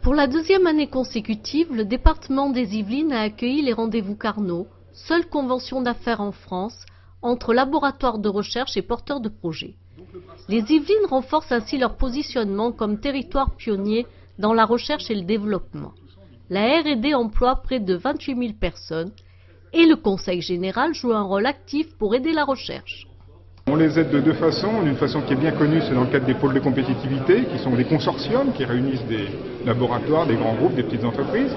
Pour la deuxième année consécutive, le département des Yvelines a accueilli les rendez-vous Carnot, seule convention d'affaires en France, entre laboratoires de recherche et porteurs de projets. Les Yvelines renforcent ainsi leur positionnement comme territoire pionnier dans la recherche et le développement. La R&D emploie près de 28 000 personnes et le Conseil général joue un rôle actif pour aider la recherche. On les aide de deux façons. Une façon qui est bien connue, c'est dans le cadre des pôles de compétitivité, qui sont des consortiums qui réunissent des laboratoires, des grands groupes, des petites entreprises.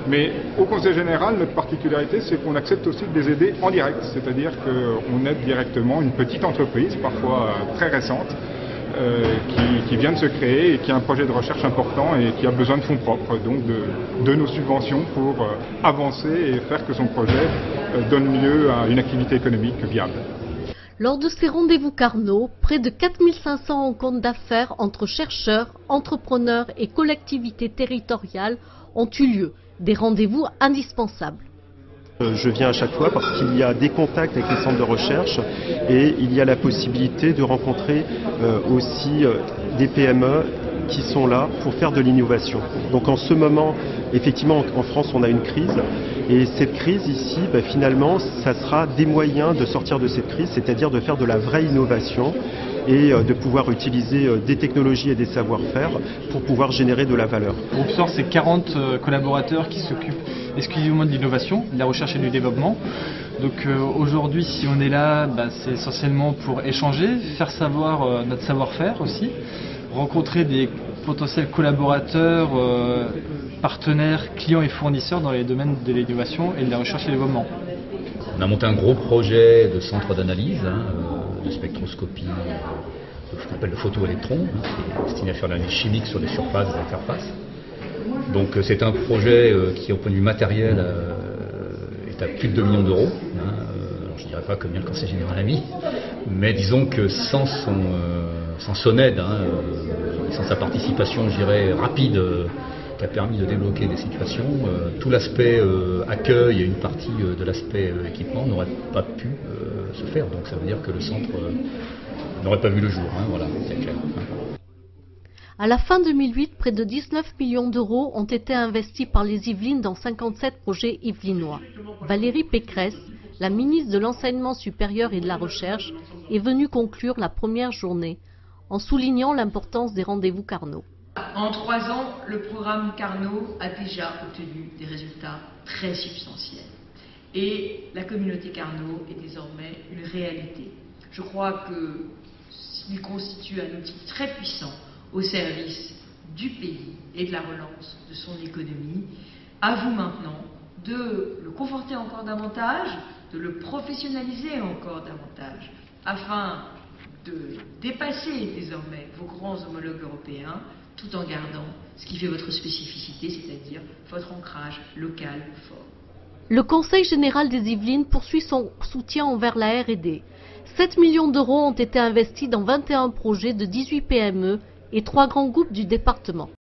Mais au Conseil général, notre particularité, c'est qu'on accepte aussi de les aider en direct. C'est-à-dire qu'on aide directement une petite entreprise, parfois très récente, qui vient de se créer et qui a un projet de recherche important et qui a besoin de fonds propres, donc de nos subventions pour avancer et faire que son projet donne lieu à une activité économique viable. Lors de ces rendez-vous Carnot, près de 4 500 rencontres d'affaires entre chercheurs, entrepreneurs et collectivités territoriales ont eu lieu, des rendez-vous indispensables. Je viens à chaque fois parce qu'il y a des contacts avec les centres de recherche et il y a la possibilité de rencontrer aussi des PME qui sont là pour faire de l'innovation. Donc en ce moment, effectivement, en France, on a une crise. Et cette crise ici, finalement, ça sera des moyens de sortir de cette crise, c'est-à-dire de faire de la vraie innovation et de pouvoir utiliser des technologies et des savoir-faire pour pouvoir générer de la valeur. Le groupe SOR, c'est 40 collaborateurs qui s'occupent exclusivement de l'innovation, de la recherche et du développement. Donc aujourd'hui, si on est là, c'est essentiellement pour échanger, faire savoir notre savoir-faire aussi, rencontrer des potentiels collaborateurs, partenaires, clients et fournisseurs dans les domaines de l'innovation et de la recherche et du développement. On a monté un gros projet de centre d'analyse, de spectroscopie, ce qu'on appelle le photoélectron, qui est destiné à faire de l'analyse chimique sur des surfaces, des interfaces. Donc c'est un projet qui, au point de vue matériel, est à plus de 2 millions d'euros. Je ne dirais pas combien le Conseil général a mis, mais disons que sans son aide, sans sa participation, je dirais, rapide, qui a permis de débloquer des situations, tout l'aspect accueil et une partie de l'aspect équipement n'aurait pas pu se faire. Donc ça veut dire que le centre n'aurait pas vu le jour, voilà, c'est clair. À la fin 2008, près de 19 millions d'euros ont été investis par les Yvelines dans 57 projets yvelinois. Valérie Pécresse, la ministre de l'Enseignement supérieur et de la Recherche, est venue conclure la première journée en soulignant l'importance des rendez-vous Carnot. En 3 ans, le programme Carnot a déjà obtenu des résultats très substantiels. Et la communauté Carnot est désormais une réalité. Je crois qu'il constitue un outil très puissant au service du pays et de la relance de son économie. À vous maintenant de le conforter encore davantage, de le professionnaliser encore davantage, afin de dépasser désormais vos grands homologues européens, tout en gardant ce qui fait votre spécificité, c'est-à-dire votre ancrage local fort. Le Conseil général des Yvelines poursuit son soutien envers la R&D. 7 millions d'euros ont été investis dans 21 projets de 18 PME et 3 grands groupes du département.